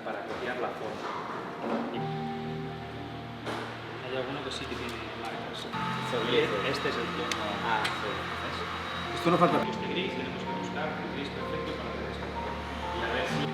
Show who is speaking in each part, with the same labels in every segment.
Speaker 1: Para copiar la forma. Hay alguno que sí que tiene marcas. Este es el tono. Ah, sí.
Speaker 2: Esto no falta.
Speaker 1: Este gris tenemos que buscar el gris perfecto para hacer esto. Y a ver si...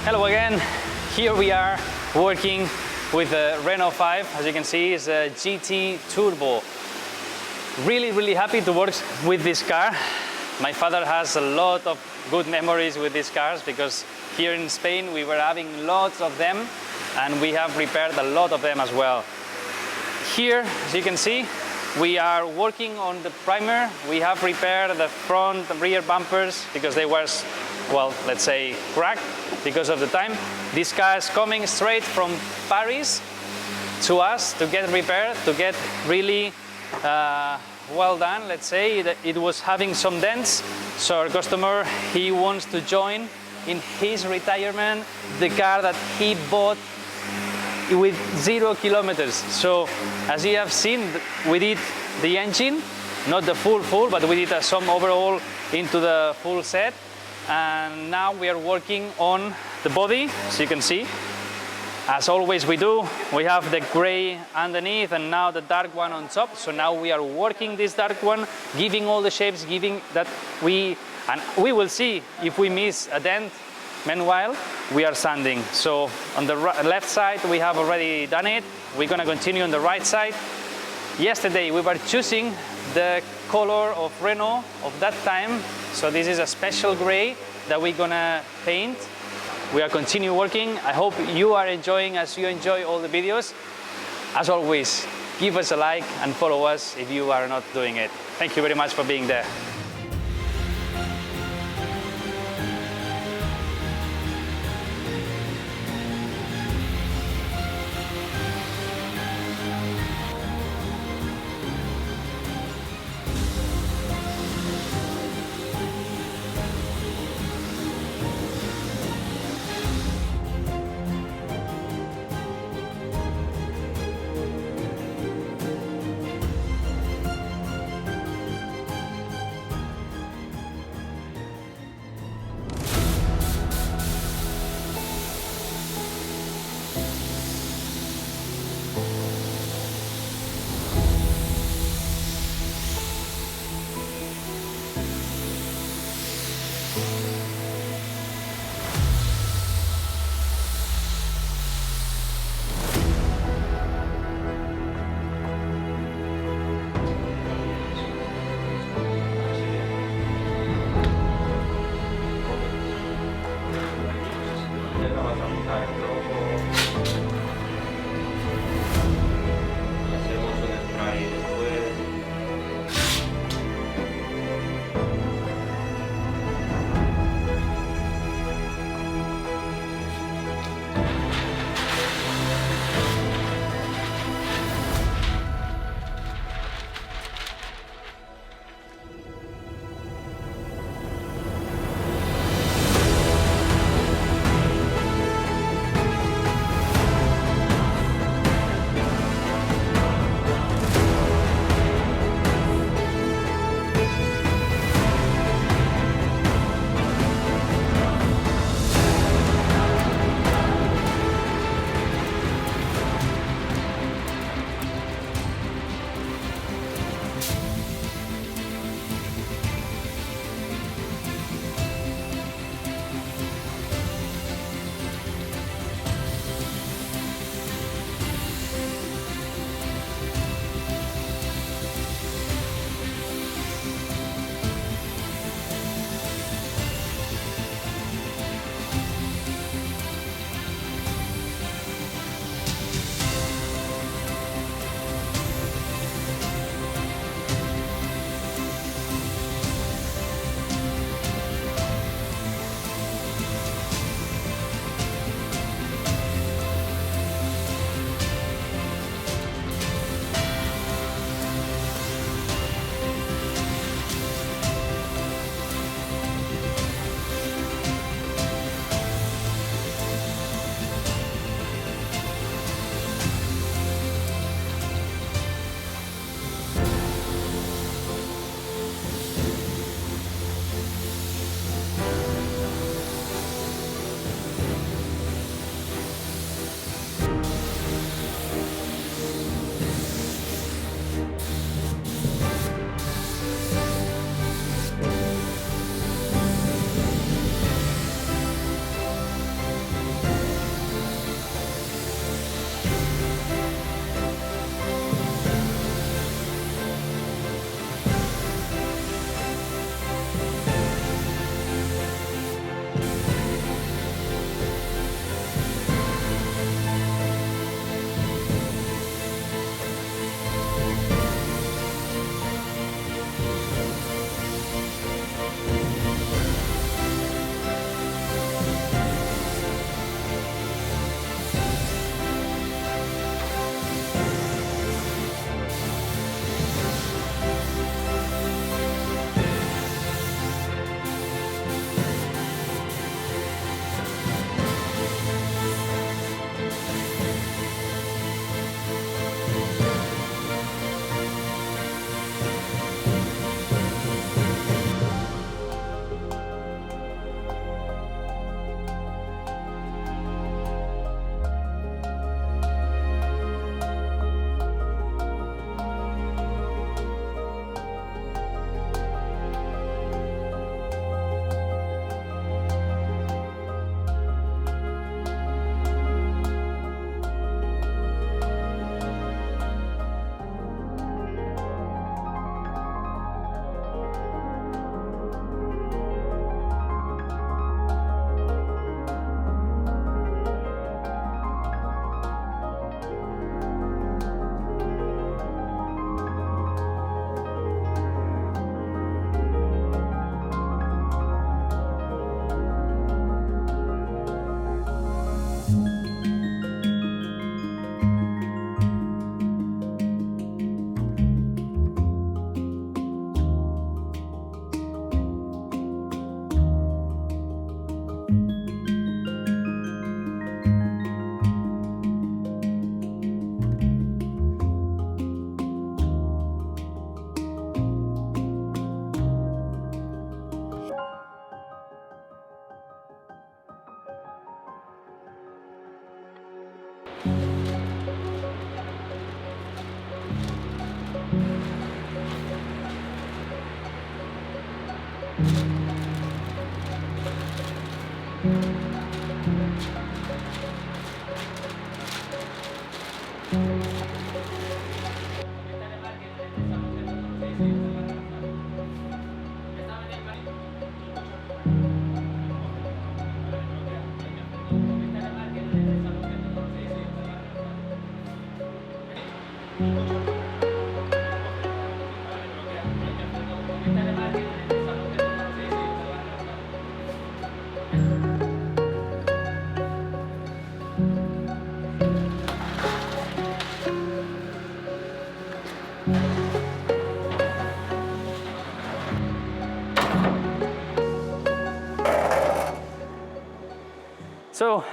Speaker 1: Hello again. Here we are working with the Renault 5. As you can see, it's a GT Turbo. Really happy to work with this car. My father has a lot of good memories with these cars because here in Spain we were having lots of them and we have repaired a lot of them as well. Here, as you can see, we are working on the primer. We have repaired the front and rear bumpers because they were, well, let's say, cracked because of the time. This car is coming straight from Paris to us to get repaired, to get really well done, let's say. It was having some dents, so our customer, he wants to join in his retirement the car that he bought with 0 kilometers. So as you have seen, we did the engine, not the full, but we did some overhaul into the full set. And now we are working on the body, as you can see. As always we do, we have the gray underneath and now the dark one on top. So now we are working this dark one, giving all the shapes, giving that we will see if we miss a dent. Meanwhile, we are sanding. So on the left side, we have already done it. We're gonna continue on the right side. Yesterday, we were choosing the color of Renault of that time. So this is a special gray that we're gonna paint. We are continue working. I hope you are enjoying as you enjoy all the videos. As always, give us a like and follow us if you are not doing it. Thank you very much for being there. So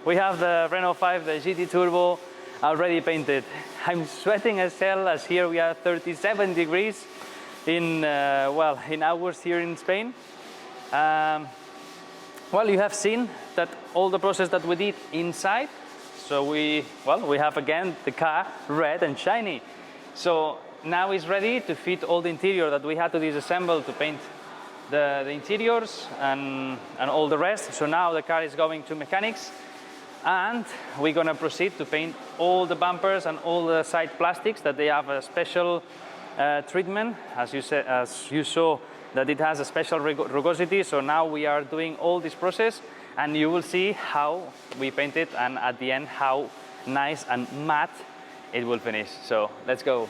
Speaker 1: we have the Renault 5, the GT Turbo, already painted. I'm sweating as hell, as here we are 37 degrees in, well, in hours here in Spain. Well, you have seen that all the process that we did inside. So we have again the car red and shiny. So now it's ready to fit all the interior that we had to disassemble to paint the interiors and all the rest. So now the car is going to mechanics, and we're gonna proceed to paint all the bumpers and all the side plastics that they have a special treatment, as you saw that it has a special rugosity. So now we are doing all this process, and you will see how we paint it, and at the end how nice and matte it will finish. So let's go.